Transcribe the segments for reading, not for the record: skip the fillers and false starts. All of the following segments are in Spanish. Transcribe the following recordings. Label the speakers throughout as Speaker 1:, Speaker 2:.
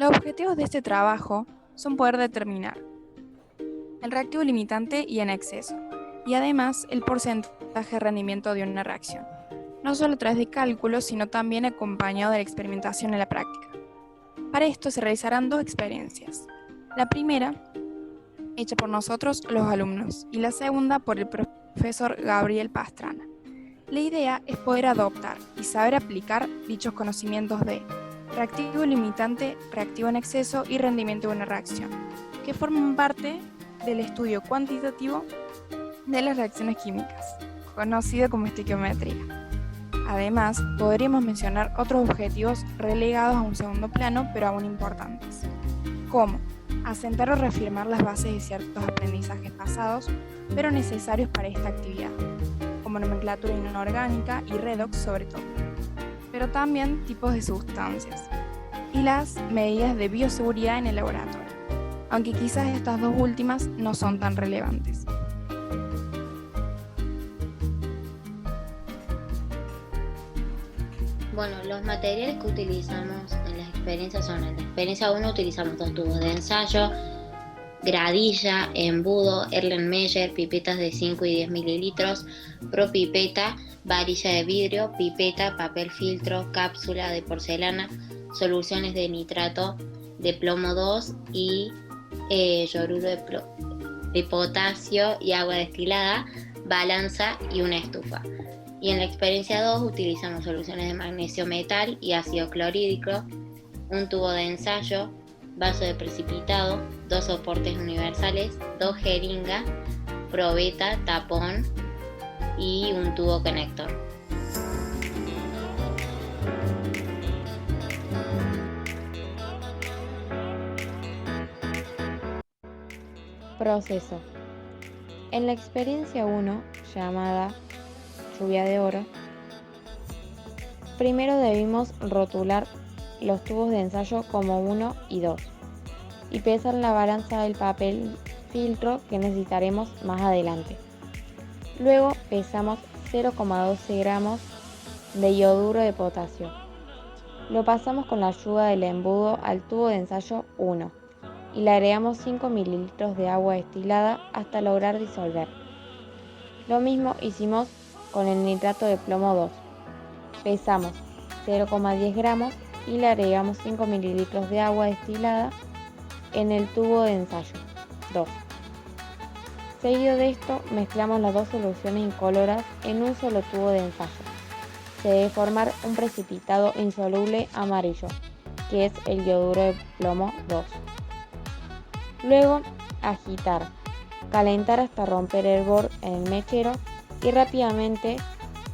Speaker 1: Los objetivos de este trabajo son poder determinar el reactivo limitante y en exceso, y además el porcentaje de rendimiento de una reacción, no solo a través de cálculos, sino también acompañado de la experimentación en la práctica. Para esto se realizarán dos experiencias. La primera, hecha por nosotros los alumnos, y la segunda por el profesor Gabriel Pastrana. La idea es poder adoptar y saber aplicar dichos conocimientos de reactivo limitante, reactivo en exceso y rendimiento de una reacción, que forman parte del estudio cuantitativo de las reacciones químicas, conocido como estequiometría. Además, podríamos mencionar otros objetivos relegados a un segundo plano, pero aún importantes, como asentar o reafirmar las bases de ciertos aprendizajes pasados, pero necesarios para esta actividad, como nomenclatura inorgánica y redox sobre todo, pero también tipos de sustancias y las medidas de bioseguridad en el laboratorio, aunque quizás estas dos últimas no son tan relevantes.
Speaker 2: Bueno, los materiales que utilizamos en las experiencias son: en la experiencia 1 utilizamos 2 tubos de ensayo, gradilla, embudo, Erlenmeyer, pipetas de 5 y 10 mililitros, propipeta, varilla de vidrio, pipeta, papel filtro, cápsula de porcelana, soluciones de nitrato de plomo 2 y yoduro de potasio y agua destilada, balanza y una estufa. Y en la experiencia 2 utilizamos soluciones de magnesio metal y ácido clorhídrico, un tubo de ensayo, vaso de precipitado, 2 soportes universales, 2 jeringas, probeta, tapón y un tubo conector.
Speaker 3: Proceso. En la experiencia 1, llamada lluvia de oro, primero debimos rotular los tubos de ensayo como 1 y 2 y pesar la balanza del papel filtro que necesitaremos más adelante. Luego pesamos 0,12 gramos de yoduro de potasio. Lo pasamos con la ayuda del embudo al tubo de ensayo 1 y le agregamos 5 mililitros de agua destilada hasta lograr disolver. Lo mismo hicimos con el nitrato de plomo 2. Pesamos 0,10 gramos y le agregamos 5 mililitros de agua destilada en el tubo de ensayo 2. Seguido de esto, mezclamos las dos soluciones incoloras en un solo tubo de ensayo. Se debe formar un precipitado insoluble amarillo, que es el yoduro de plomo 2. Luego, agitar, calentar hasta romper el hervor en el mechero y rápidamente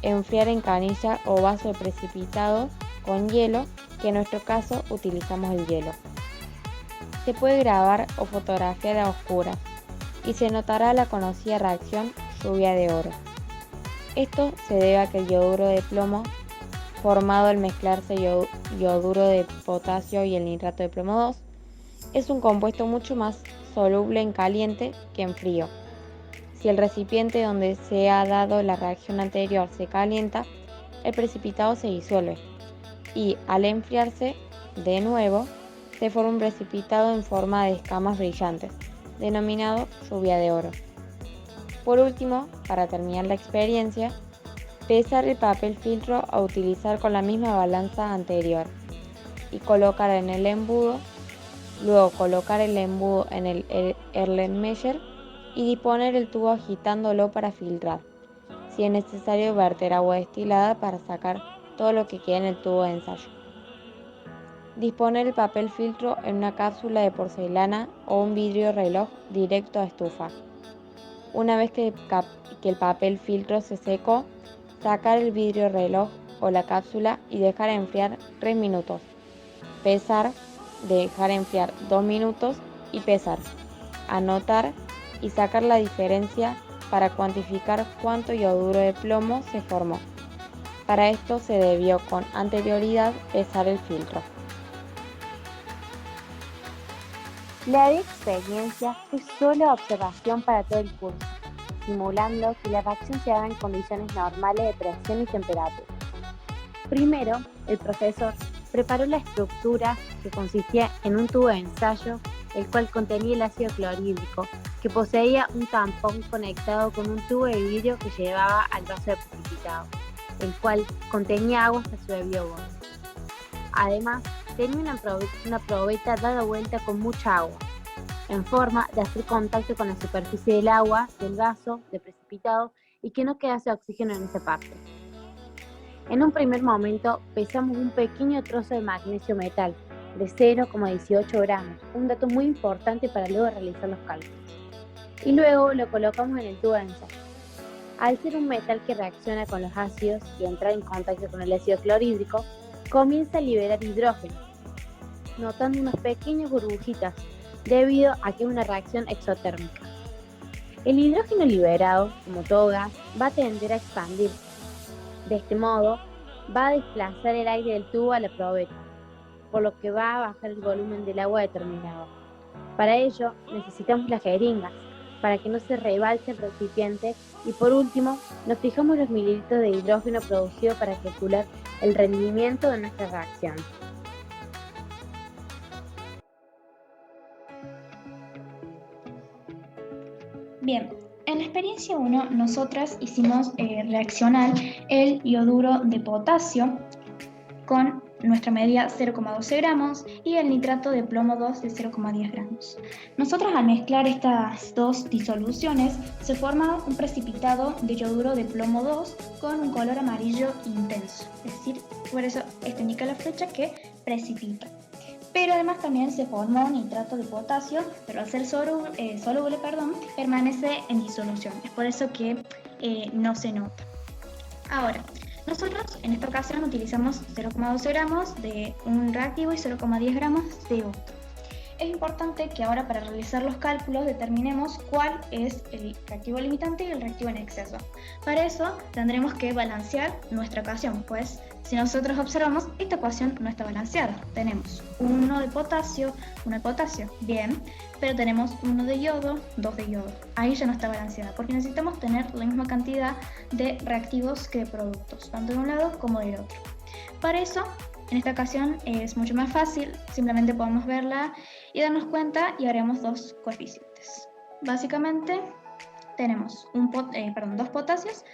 Speaker 3: enfriar en canilla o vaso de precipitado con hielo, que en nuestro caso utilizamos el hielo. Se puede grabar o fotografiar a oscuras y se notará la conocida reacción lluvia de oro. Esto se debe a que el yoduro de plomo, formado al mezclarse yoduro de potasio y el nitrato de plomo 2, es un compuesto mucho más soluble en caliente que en frío. Si el recipiente donde se ha dado la reacción anterior se calienta, el precipitado se disuelve y al enfriarse de nuevo se forma un precipitado en forma de escamas brillantes, denominado lluvia de oro. Por último, para terminar la experiencia, pesar el papel filtro a utilizar con la misma balanza anterior y colocar en el embudo, luego colocar el embudo en el Erlenmeyer y disponer el tubo agitándolo para filtrar. Si es necesario, verter agua destilada para sacar todo lo que queda en el tubo de ensayo. Disponer el papel filtro en una cápsula de porcelana o un vidrio reloj directo a estufa. Una vez que el papel filtro se secó, sacar el vidrio reloj o la cápsula y dejar enfriar 3 minutos. Pesar, dejar enfriar 2 minutos y pesar. Anotar y sacar la diferencia para cuantificar cuánto yoduro de plomo se formó. Para esto se debió con anterioridad pesar el filtro.
Speaker 4: La experiencia fue solo observación para todo el curso, simulando que la reacción se haga en condiciones normales de presión y temperatura. Primero, el profesor preparó la estructura que consistía en un tubo de ensayo, el cual contenía el ácido clorhídrico, que poseía un tampón conectado con un tubo de vidrio que llevaba al vaso de precipitado, el cual contenía agua hasta su debido borde. Además, tenía una probeta dada vuelta con mucha agua, en forma de hacer contacto con la superficie del agua del vaso de precipitado y que no quedase oxígeno en esa parte. En un primer momento pesamos un pequeño trozo de magnesio metal de 0,18 gramos, un dato muy importante para luego realizar los cálculos. Y luego lo colocamos en el tubo de ensayo. Al ser un metal que reacciona con los ácidos y entrar en contacto con el ácido clorhídrico, comienza a liberar hidrógeno, notando unas pequeñas burbujitas, debido a que es una reacción exotérmica. El hidrógeno liberado, como todo gas, va a tender a expandirse. De este modo, va a desplazar el aire del tubo a la probeta, por lo que va a bajar el volumen del agua determinado. Para ello, necesitamos las jeringas, para que no se rebalse el recipiente, y por último, nos fijamos los mililitros de hidrógeno producido para calcular el rendimiento de nuestra reacción.
Speaker 5: Bien, en la experiencia 1 nosotras hicimos reaccionar el ioduro de potasio con nuestra medida 0,12 gramos y el nitrato de plomo 2 de 0,10 gramos. Nosotras al mezclar estas dos disoluciones se forma un precipitado de yoduro de plomo 2 con un color amarillo intenso, es decir, por eso esta indica la flecha que precipita. Pero además también se formó nitrato de potasio, pero al ser soluble, permanece en disolución. Es por eso que no se nota. Ahora, nosotros en esta ocasión utilizamos 0,12 gramos de un reactivo y 0,10 gramos de otro. Es importante que ahora para realizar los cálculos determinemos cuál es el reactivo limitante y el reactivo en exceso. Para eso tendremos que balancear nuestra ecuación, pues si nosotros observamos, esta ecuación no está balanceada. Tenemos 1 de potasio, bien, pero tenemos 1 de yodo, 2 de yodo. Ahí ya no está balanceada, porque necesitamos tener la misma cantidad de reactivos que de productos, tanto de un lado como del otro. Para eso, en esta ocasión es mucho más fácil, simplemente podemos verla y darnos cuenta y haremos dos coeficientes. Básicamente tenemos dos potasios,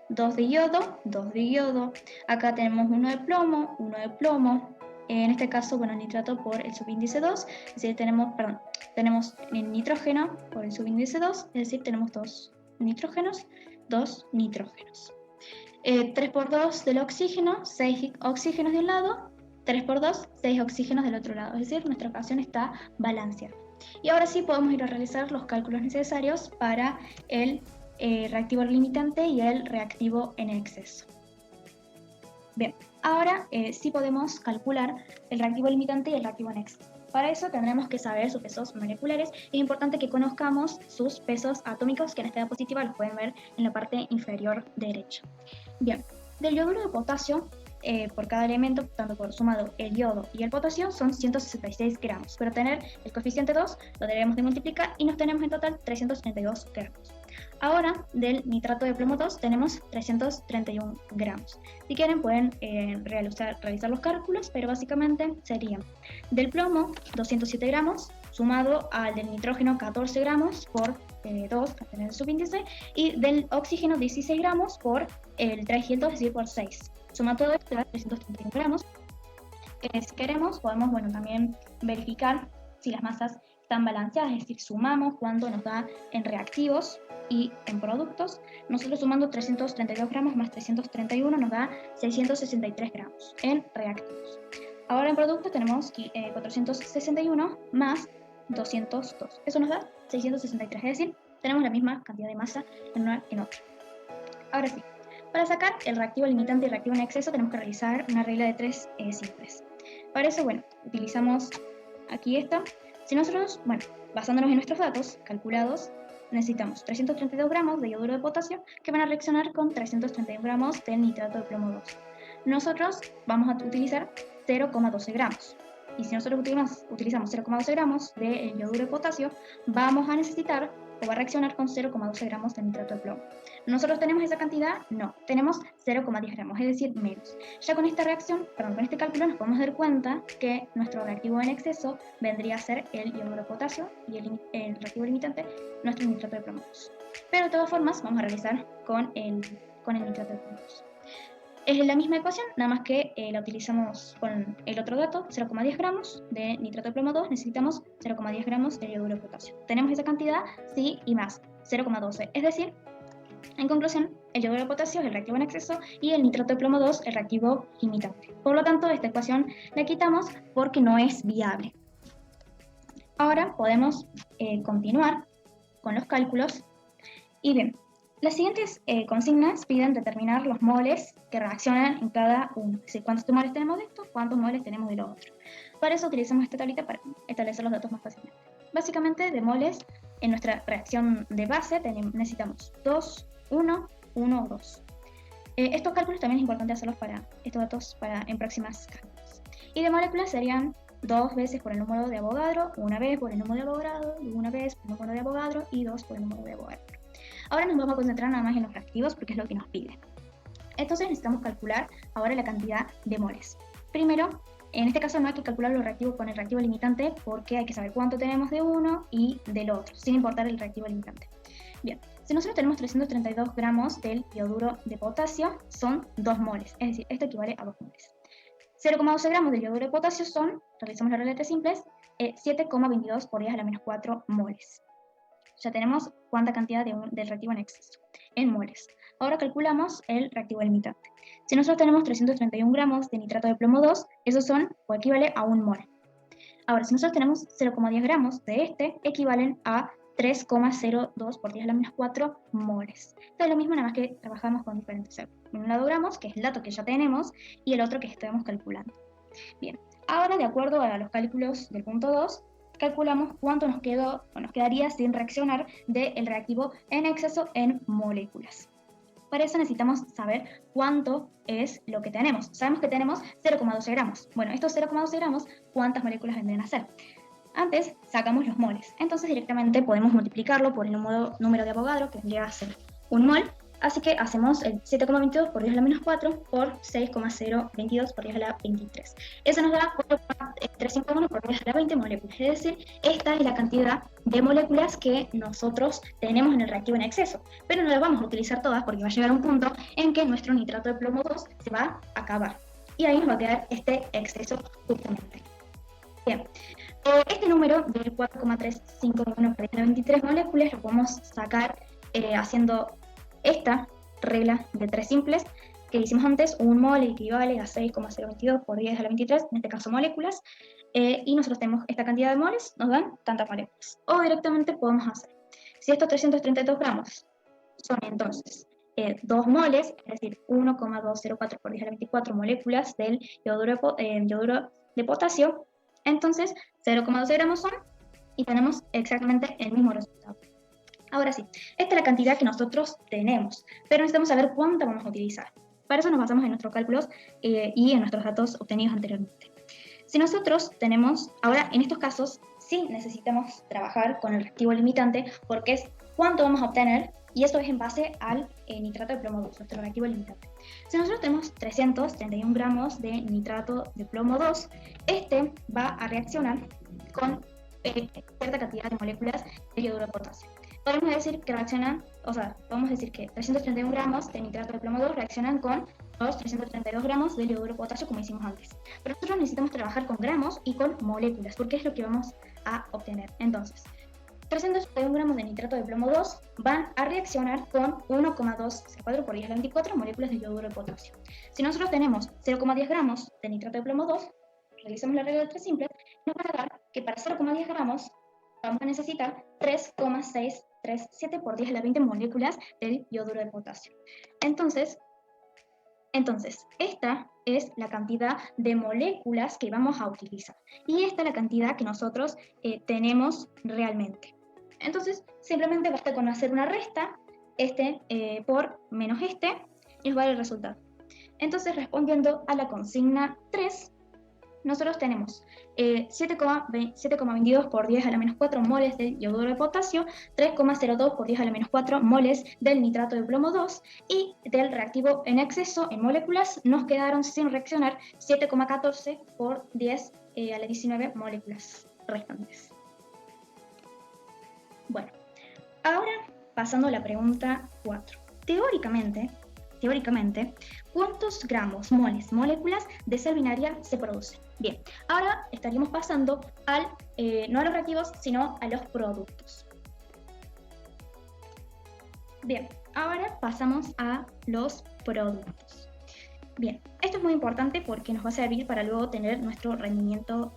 Speaker 5: 2 de yodo, 2 de yodo. Acá tenemos 1 de plomo, 1 de plomo. En este caso, nitrato por el subíndice 2, es decir, tenemos el nitrógeno por el subíndice 2, es decir, tenemos 2 nitrógenos, 2 nitrógenos. 3 por 2 del oxígeno, 6 oxígenos de un lado, 3 por 2, 6 oxígenos del otro lado, es decir, nuestra ecuación está balanceada. Y ahora sí podemos ir a realizar los cálculos necesarios para el reactivo limitante y el reactivo en exceso. Bien, ahora sí podemos calcular el reactivo limitante y el reactivo en exceso. Para eso tendremos que saber sus pesos moleculares. Es importante que conozcamos sus pesos atómicos, que en esta diapositiva los pueden ver en la parte inferior derecha. Bien, del yoduro de potasio, por cada elemento, tanto por sumado el yodo y el potasio, son 166 gramos. Pero tener el coeficiente 2 lo debemos de multiplicar y nos tenemos en total 332 gramos. Ahora, del nitrato de plomo 2 tenemos 331 gramos. Si quieren pueden realizar los cálculos, pero básicamente serían del plomo 207 gramos, sumado al del nitrógeno 14 gramos por 2, que tener el subíndice, y del oxígeno 16 gramos por el 3 y el 2, es decir, por 6. Suma todo esto da 331 gramos. Si queremos, podemos también verificar si las masas están balanceadas, es decir, sumamos cuánto nos da en reactivos y en productos. Nosotros sumando 332 gramos más 331 nos da 663 gramos en reactivos. Ahora en productos tenemos 461 más 202. Eso nos da 663, es decir, tenemos la misma cantidad de masa en una que en otra. Ahora sí, para sacar el reactivo limitante y el reactivo en exceso tenemos que realizar una regla de 3 simples. Para eso, utilizamos aquí esta. Si nosotros, basándonos en nuestros datos calculados, necesitamos 332 gramos de yoduro de potasio que van a reaccionar con 331 gramos del nitrato de plomo 2. Nosotros vamos a utilizar 0,12 gramos. Y si nosotros utilizamos 0,12 gramos de yoduro de potasio, vamos a necesitar o va a reaccionar con 0,12 gramos de nitrato de plomo. ¿Nosotros tenemos esa cantidad? No, tenemos 0,10 gramos, es decir, menos. Ya con esta reacción, con este cálculo, nos podemos dar cuenta que nuestro reactivo en exceso vendría a ser el iodo de potasio y el reactivo limitante, nuestro nitrato de plomo 2. Pero de todas formas, vamos a realizar con el nitrato de plomo 2. Es la misma ecuación, nada más que la utilizamos con el otro dato, 0,10 gramos de nitrato de plomo 2, necesitamos 0,10 gramos de iodo de potasio. ¿Tenemos esa cantidad? Sí, y más, 0,12. Es decir, en conclusión, el iodo de potasio es el reactivo en exceso y el nitrato de plomo 2 el reactivo limitante. Por lo tanto, esta ecuación la quitamos porque no es viable. Ahora podemos continuar con los cálculos. Y bien, las siguientes consignas piden determinar los moles que reaccionan en cada uno. Es decir, cuántos moles tenemos de esto, cuántos moles tenemos de lo otro. Para eso utilizamos esta tablita para establecer los datos más fácilmente. Básicamente, de moles, en nuestra reacción de base necesitamos 2, 1, 1 o 2. Estos cálculos también es importante hacerlos estos datos en próximas cálculos. Y de moléculas serían 2 veces por el número de Avogadro, 1 vez por el número de Avogadro, 1 vez por el número de Avogadro y 2 por el número de Avogadro. Ahora nos vamos a concentrar nada más en los reactivos porque es lo que nos pide. Entonces necesitamos calcular ahora la cantidad de moles. Primero, en este caso no hay que calcular los reactivos con el reactivo limitante porque hay que saber cuánto tenemos de uno y del otro, sin importar el reactivo limitante. Bien, si nosotros tenemos 332 gramos del iodo de potasio, son 2 moles, es decir, esto equivale a 2 moles. 0,12 gramos del iodo de potasio son, realizamos las reglas simples, 7,22 por 10 a la menos 4 moles. Ya tenemos cuánta cantidad del reactivo en exceso, en moles. Ahora calculamos el reactivo limitante. Si nosotros tenemos 331 gramos de nitrato de plomo 2, esos son o equivale a 1 mol. Ahora, si nosotros tenemos 0,10 gramos de este, equivalen a 3,02 por 10 a la menos 4 moles. Esto es lo mismo, nada más que trabajamos con diferentes ceros. En un lado gramos, que es el dato que ya tenemos, y el otro que estamos calculando. Bien, ahora de acuerdo a los cálculos del punto 2, calculamos cuánto nos quedaría sin reaccionar del reactivo en exceso en moléculas. Para eso necesitamos saber cuánto es lo que tenemos. Sabemos que tenemos 0,12 gramos. Bueno, estos 0,12 gramos, ¿cuántas moléculas vendrían a ser? Antes sacamos los moles. Entonces directamente podemos multiplicarlo por el número de Avogadro, que vendría a ser 1 mol. Así que hacemos el 7,22 por 10 a la menos 4 por 6,022 por 10 a la 23. Eso nos da 4,351 por 10 a la 20 moléculas. Es decir, esta es la cantidad de moléculas que nosotros tenemos en el reactivo en exceso. Pero no las vamos a utilizar todas porque va a llegar un punto en que nuestro nitrato de plomo 2 se va a acabar. Y ahí nos va a quedar este exceso justamente. Bien. Este número del 4,351 por 10 a la 23 moléculas lo podemos sacar haciendo esta regla de 3 simples que hicimos antes. 1 mol equivale a 6,022 por 10 a la 23, en este caso moléculas, y nosotros tenemos esta cantidad de moles, nos dan tantas moléculas. O directamente podemos hacer, si estos 332 gramos son entonces 2 moles, es decir, 1,204 por 10 a la 24 moléculas del iodo de potasio, entonces 0,12 gramos son, y tenemos exactamente el mismo resultado. Ahora sí, esta es la cantidad que nosotros tenemos, pero necesitamos saber cuánta vamos a utilizar. Para eso nos basamos en nuestros cálculos y en nuestros datos obtenidos anteriormente. Si nosotros tenemos, ahora en estos casos, sí necesitamos trabajar con el reactivo limitante porque es cuánto vamos a obtener, y eso es en base al nitrato de plomo 2, nuestro reactivo limitante. Si nosotros tenemos 331 gramos de nitrato de plomo 2, este va a reaccionar con cierta cantidad de moléculas de iodo de potasio. Podemos decir que podemos decir que 331 gramos de nitrato de plomo 2 reaccionan con los 332 gramos de iodo de potasio como hicimos antes. Pero nosotros necesitamos trabajar con gramos y con moléculas, porque es lo que vamos a obtener. Entonces, 331 gramos de nitrato de plomo 2 van a reaccionar con 1,204 por 10 a la 24 moléculas de iodo de potasio. Si nosotros tenemos 0,10 gramos de nitrato de plomo 2, realizamos la regla de 3 simples, nos va a dar que para 0,10 gramos vamos a necesitar 3,637 por 10 a la 20 moléculas del iodo de potasio. Entonces, esta es la cantidad de moléculas que vamos a utilizar. Y esta es la cantidad que nosotros tenemos realmente. Entonces, simplemente basta con hacer una resta, por menos y nos va a dar el resultado. Entonces, respondiendo a la consigna 3, nosotros tenemos 7,22 por 10 a la menos 4 moles del yoduro de potasio, 3,02 por 10 a la menos 4 moles del nitrato de plomo 2, y del reactivo en exceso en moléculas nos quedaron sin reaccionar 7,14 por 10 a la 19 moléculas restantes. Bueno, ahora pasando a la pregunta 4. Teóricamente, ¿cuántos gramos, moles, moléculas de sal binaria se producen? Bien, ahora estaríamos pasando no a los reactivos, sino a los productos. Bien, ahora pasamos a los productos. Bien, esto es muy importante porque nos va a servir para luego tener nuestro rendimiento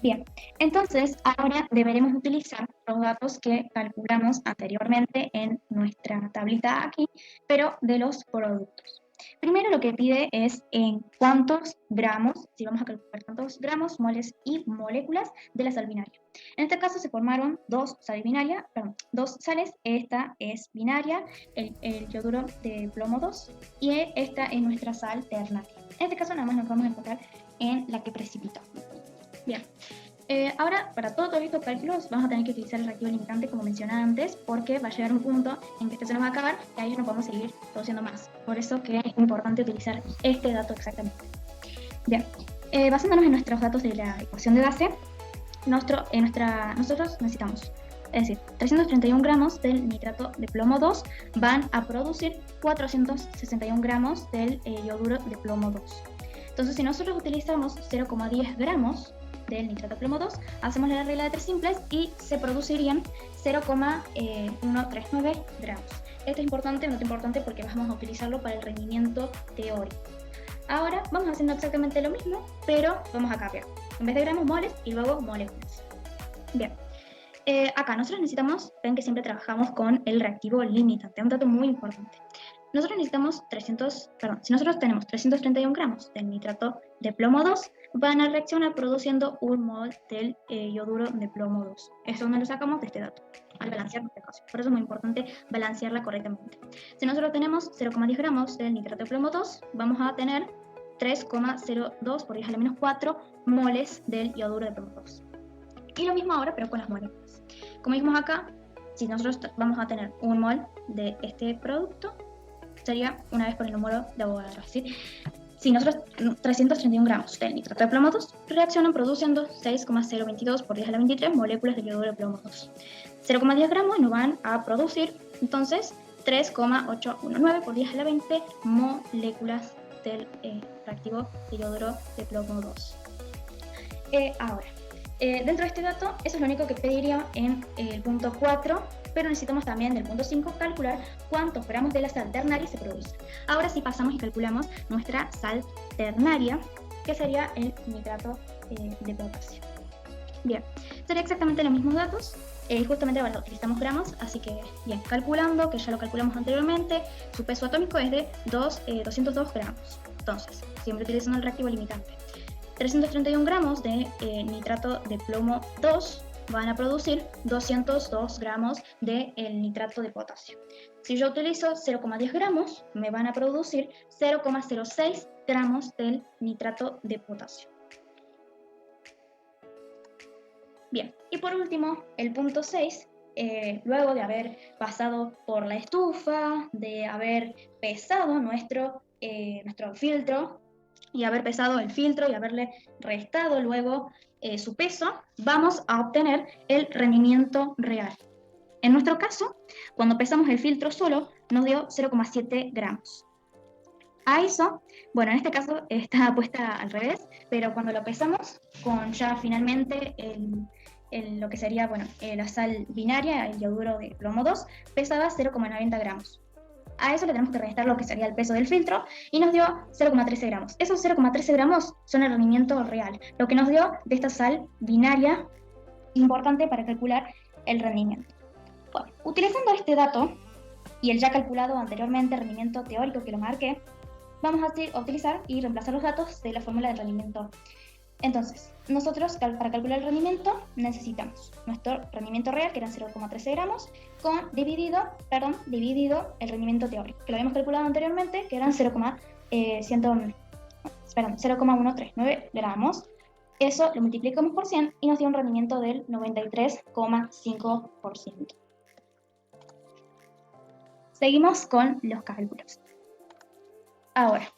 Speaker 5: Bien, entonces ahora deberemos utilizar los datos que calculamos anteriormente en nuestra tablita aquí, pero de los productos. Primero lo que pide es en cuántos gramos, si vamos a calcular cuántos gramos, moles y moléculas de la sal binaria. En este caso se formaron dos sales, esta es binaria, el yoduro de plomo 2, y esta es nuestra sal ternaria. En este caso nada más nos vamos a enfocar en la que precipitó. Bien, ahora para todos estos cálculos vamos a tener que utilizar el reactivo limitante como mencionaba antes, porque va a llegar un punto en que este se nos va a acabar y ahí no podemos seguir produciendo más. Por eso que es importante utilizar este dato exactamente. Bien, basándonos en nuestros datos de la ecuación de base, nosotros necesitamos, es decir, 331 gramos del nitrato de plomo 2 van a producir 461 gramos del yoduro de plomo 2. Entonces si nosotros utilizamos 0,10 gramos del nitrato de plomo 2, hacemos la regla de 3 simples y se producirían 0,139 gramos. Esto es importante, no es importante porque vamos a utilizarlo para el rendimiento teórico. Ahora vamos haciendo exactamente lo mismo, pero vamos a cambiar. En vez de gramos, moles y luego moléculas. Bien. Acá nosotros necesitamos, ven que siempre trabajamos con el reactivo limitante, un dato muy importante. Nosotros necesitamos si nosotros tenemos 331 gramos del nitrato de plomo 2, van a reaccionar produciendo un mol del yoduro de plomo 2. Eso no lo sacamos de este dato, al balancear nuestra ecuación. Por eso es muy importante balancearla correctamente. Si nosotros tenemos 0,10 gramos del nitrato de plomo 2, vamos a tener 3,02 por 10 a la menos 4 moles del yoduro de plomo 2. Y lo mismo ahora, pero con las moléculas. Como dijimos acá, si nosotros vamos a tener un mol de este producto, sería una vez por el número de Avogadro, ¿sí? Si nosotros 331 gramos del nitrato de plomo 2 reaccionan produciendo 6,022 por 10 a la 23 moléculas de yoduro de plomo 2. 0,10 gramos nos van a producir entonces 3,819 por 10 a la 20 moléculas del reactivo de yoduro de plomo 2. Ahora, dentro de este dato, eso es lo único que pediría en el punto 4, pero necesitamos también del punto 5 calcular cuántos gramos de la sal ternaria se produce. Ahora sí pasamos y calculamos nuestra sal ternaria, que sería el nitrato de potasio. Bien, sería exactamente los mismos datos, justamente ahora utilizamos gramos, así que bien, calculando, que ya lo calculamos anteriormente, su peso atómico es de 202 gramos. Entonces, siempre utilizando el reactivo limitante. 331 gramos de nitrato de plomo 2 van a producir 202 gramos de nitrato de potasio. Si yo utilizo 0,10 gramos, me van a producir 0,06 gramos del nitrato de potasio. Bien, y por último, el punto 6, luego de haber pasado por la estufa, de haber pesado nuestro filtro, y haber pesado el filtro y haberle restado luego su peso, vamos a obtener el rendimiento real. En nuestro caso, cuando pesamos el filtro solo, nos dio 0,7 gramos. A eso, bueno, en este caso está puesta al revés, pero cuando lo pesamos con ya finalmente lo que sería, bueno, la sal binaria, el yoduro de plomo 2, pesaba 0,90 gramos. A eso le tenemos que restar lo que sería el peso del filtro y nos dio 0,13 gramos. Esos 0,13 gramos son el rendimiento real, lo que nos dio de esta sal binaria importante para calcular el rendimiento. Bueno, utilizando este dato y el ya calculado anteriormente rendimiento teórico que lo marqué, vamos a utilizar y reemplazar los datos de la fórmula de rendimiento Entonces, nosotros para calcular el rendimiento necesitamos nuestro rendimiento real, que eran 0,13 gramos, dividido el rendimiento teórico, que lo habíamos calculado anteriormente, que eran 0,1339 gramos. Eso lo multiplicamos por 100 y nos dio un rendimiento del 93,5%. Seguimos con los cálculos. Ahora,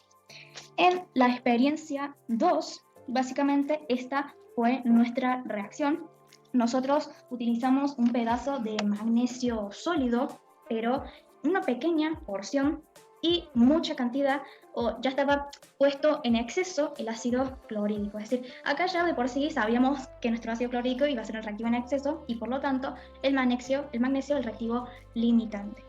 Speaker 5: en la experiencia 2, básicamente esta fue nuestra reacción. Nosotros utilizamos un pedazo de magnesio sólido, pero una pequeña porción y mucha cantidad, o ya estaba puesto en exceso el ácido clorhídrico. Es decir, acá ya de por sí sabíamos que nuestro ácido clorhídrico iba a ser un reactivo en exceso y por lo tanto el magnesio el reactivo limitante.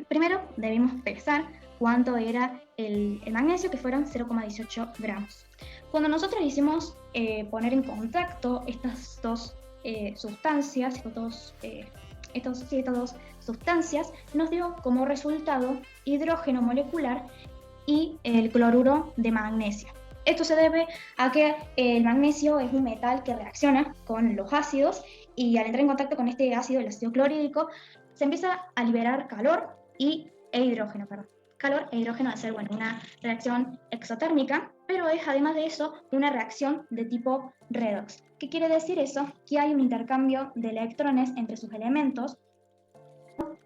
Speaker 5: Primero debimos pesar cuánto era el magnesio, que fueron 0,18 gramos. Cuando nosotros hicimos poner en contacto estas dos sustancias, estas dos sustancias, nos dio como resultado hidrógeno molecular y el cloruro de magnesio. Esto se debe a que el magnesio es un metal que reacciona con los ácidos y al entrar en contacto con este ácido, el ácido clorhídrico, se empieza a liberar calor e hidrógeno. Calor e hidrógeno al ser una reacción exotérmica, pero es además de eso una reacción de tipo redox. ¿Qué quiere decir eso? Que hay un intercambio de electrones entre sus elementos.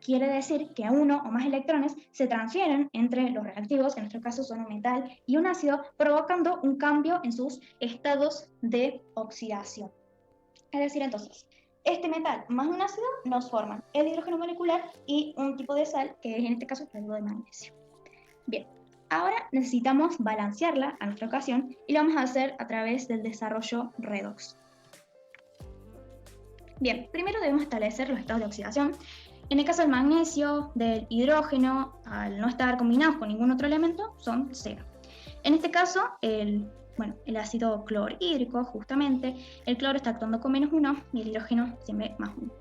Speaker 5: Quiere decir que uno o más electrones se transfieren entre los reactivos, que en nuestro caso son un metal y un ácido, provocando un cambio en sus estados de oxidación. Es decir, entonces, este metal más un ácido nos forman el hidrógeno molecular y un tipo de sal, que es en este caso el cloruro de magnesio. Bien, ahora necesitamos balancearla a nuestra ocasión y lo vamos a hacer a través del desarrollo redox. Bien, primero debemos establecer los estados de oxidación. En el caso del magnesio, del hidrógeno, al no estar combinados con ningún otro elemento, son 0. En este caso, el ácido clorhídrico, justamente, el cloro está actuando con -1 y el hidrógeno siempre +1.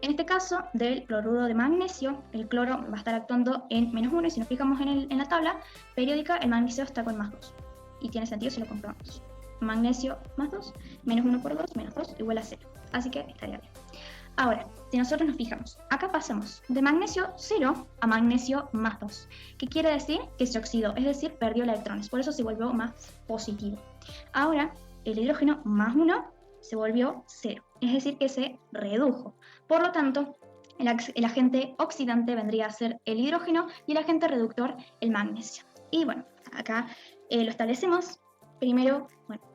Speaker 5: En este caso, del cloruro de magnesio, el cloro va a estar actuando en -1 y si nos fijamos en la tabla periódica, el magnesio está con +2. Y tiene sentido si lo comprobamos. Magnesio +2, -1 por 2, -2 igual a 0. Así que estaría bien. Ahora, si nosotros nos fijamos, acá pasamos de magnesio 0 a magnesio +2. ¿Qué quiere decir? Que se oxidó, es decir, perdió electrones, por eso se volvió más positivo. Ahora, el hidrógeno +1 se volvió 0, es decir, que se redujo. Por lo tanto, el agente oxidante vendría a ser el hidrógeno y el agente reductor el magnesio. Y bueno, acá lo establecemos. Primero,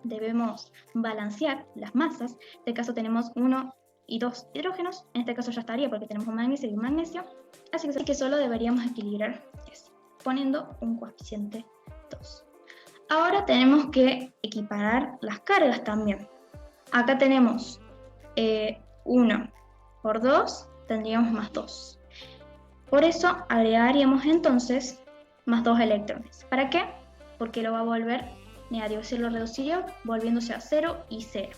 Speaker 5: debemos balancear las masas. En este caso tenemos 1 y 2 hidrógenos. En este caso ya estaría porque tenemos un magnesio y un magnesio. Así que solo deberíamos equilibrar eso, poniendo un coeficiente 2. Ahora tenemos que equiparar las cargas también. Acá tenemos 1 por 2, tendríamos +2. Por eso agregaríamos entonces +2 electrones. ¿Para qué? Porque lo va a volver negativo, es decir, lo reduciría volviéndose a 0 y 0.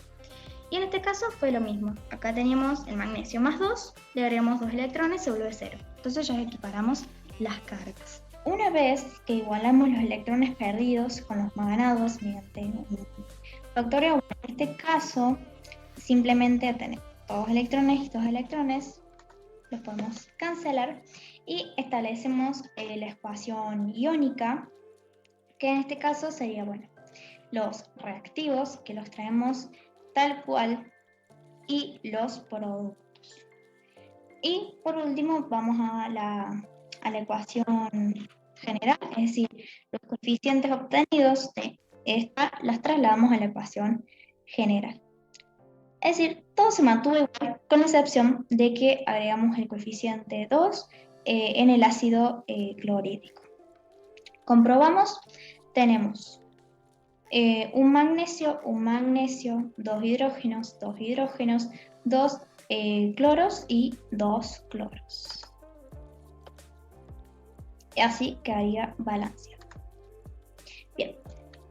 Speaker 5: Y en este caso fue lo mismo. Acá teníamos el magnesio +2, le agregamos 2 electrones, se vuelve 0. Entonces ya equiparamos las cargas. Una vez que igualamos los electrones perdidos con los ganados mediante un factorio, en este caso simplemente tenemos 2 electrones y 2 electrones, los podemos cancelar y establecemos la ecuación iónica, que en este caso sería, los reactivos, que los traemos tal cual, y los productos. Y por último vamos a la ecuación general, es decir, los coeficientes obtenidos de esta las trasladamos a la ecuación general. Es decir, todo se mantuvo igual, con la excepción de que agregamos el coeficiente 2 en el ácido clorhídrico. Comprobamos, tenemos un magnesio, 2 hidrógenos, 2 cloros y 2 cloros. Y así quedaría balanceado. Bien,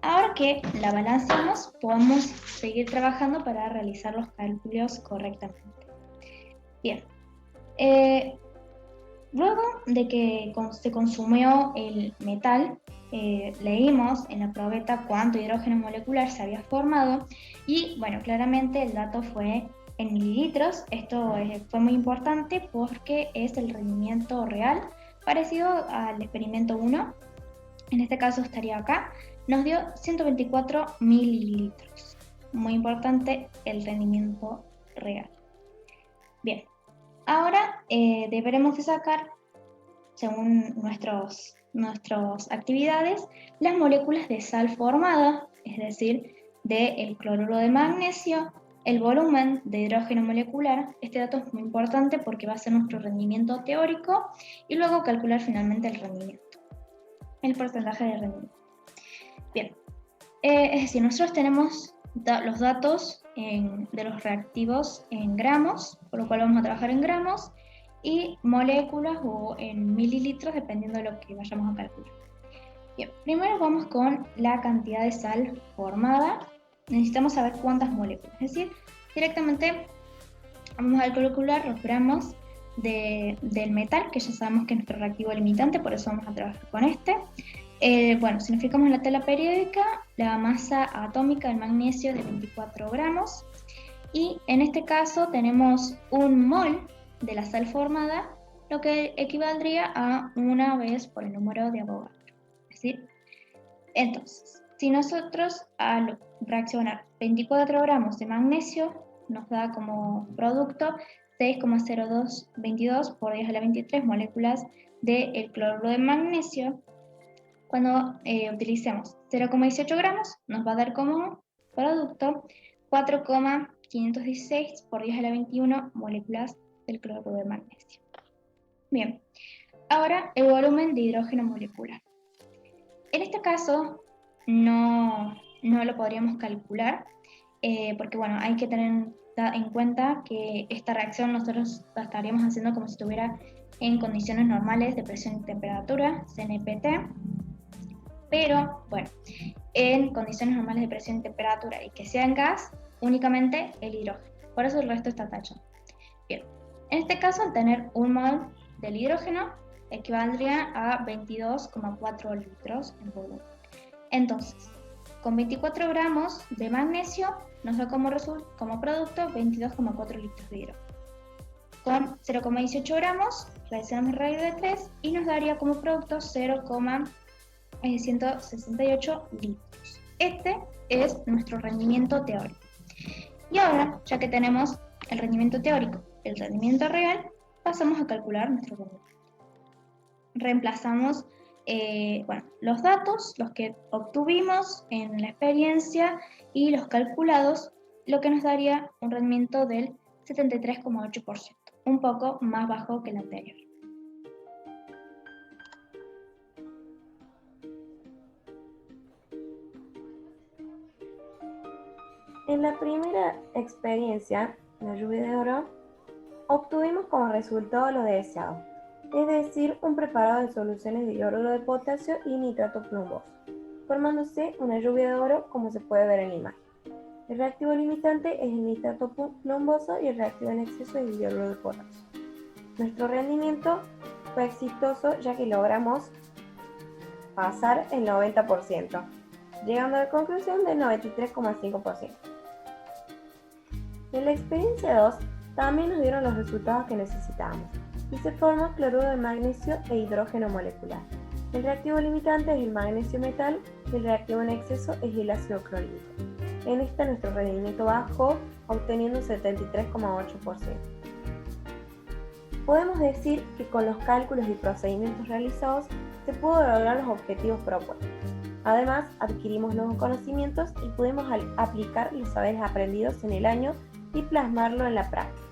Speaker 5: ahora que la balanceamos, podemos seguir trabajando para realizar los cálculos correctamente. Bien, Luego de que se consumió el metal, leímos en la probeta cuánto hidrógeno molecular se había formado y bueno, claramente el dato fue en mililitros. Esto fue muy importante porque es el rendimiento real parecido al experimento 1. En este caso estaría acá, nos dio 124 mililitros. Muy importante el rendimiento real. Bien, ahora deberemos de sacar, según nuestras actividades, las moléculas de sal formada, es decir, del cloruro de magnesio, el volumen de hidrógeno molecular. Este dato es muy importante porque va a ser nuestro rendimiento teórico y luego calcular finalmente el rendimiento, el porcentaje de rendimiento. Bien, es decir, nosotros tenemos los datos de los reactivos en gramos, por lo cual vamos a trabajar en gramos, y moléculas o en mililitros, dependiendo de lo que vayamos a calcular. Bien, primero vamos con la cantidad de sal formada. Necesitamos saber cuántas moléculas, es decir, directamente vamos a calcular los gramos del metal, que ya sabemos que es nuestro reactivo limitante, por eso vamos a trabajar con este. Bueno, si nos fijamos en la tabla periódica, la masa atómica del magnesio es de 24 gramos, y en este caso tenemos un mol de la sal formada, lo que equivaldría a una vez por el número de Avogadro. Es decir, entonces, si nosotros al reaccionar 24 gramos de magnesio nos da como producto 6,0222 por 10 a la 23 moléculas del cloruro de magnesio, cuando utilicemos 0,18 gramos nos va a dar como producto 4,516 por 10 a la 21 moléculas del cloruro de magnesio. Bien, ahora el volumen de hidrógeno molecular. En este caso no lo podríamos calcular porque bueno, hay que tener en cuenta que esta reacción nosotros la estaríamos haciendo como si estuviera en condiciones normales de presión y temperatura, CNPT, pero bueno, en condiciones normales de presión y temperatura y que sea en gas, únicamente el hidrógeno, por eso el resto está tachado. Bien, en este caso al tener un mol del hidrógeno equivaldría a 22,4 litros en volumen. Entonces, con 24 gramos de magnesio nos da como producto 22,4 litros de hidrógeno. Con 0,18 gramos realizamos raíz de 3 y nos daría como producto 0,168 litros. Este es nuestro rendimiento teórico. Y ahora, ya que tenemos el rendimiento teórico y el rendimiento real, pasamos a calcular nuestro rendimiento. Reemplazamos los datos, los que obtuvimos en la experiencia y los calculados, lo que nos daría un rendimiento del 73,8%, un poco más bajo que el anterior.
Speaker 3: En la primera experiencia, la lluvia de oro, obtuvimos como resultado lo deseado, es decir, un preparado de soluciones de hidruro de potasio y nitrato plumboso, formándose una lluvia de oro como se puede ver en la imagen. El reactivo limitante es el nitrato plumboso y el reactivo en exceso es el hidruro de potasio. Nuestro rendimiento fue exitoso ya que logramos pasar el 90%, llegando a la conclusión del 93,5%. En la experiencia 2 también nos dieron los resultados que necesitábamos y se formó cloruro de magnesio e hidrógeno molecular. El reactivo limitante es el magnesio metal y el reactivo en exceso es el ácido clorhídrico. En esta nuestro rendimiento bajó, obteniendo un 73,8%. Podemos decir que con los cálculos y procedimientos realizados se pudo lograr los objetivos propuestos. Además, adquirimos nuevos conocimientos y pudimos aplicar los saberes aprendidos en el año y plasmarlo en la práctica.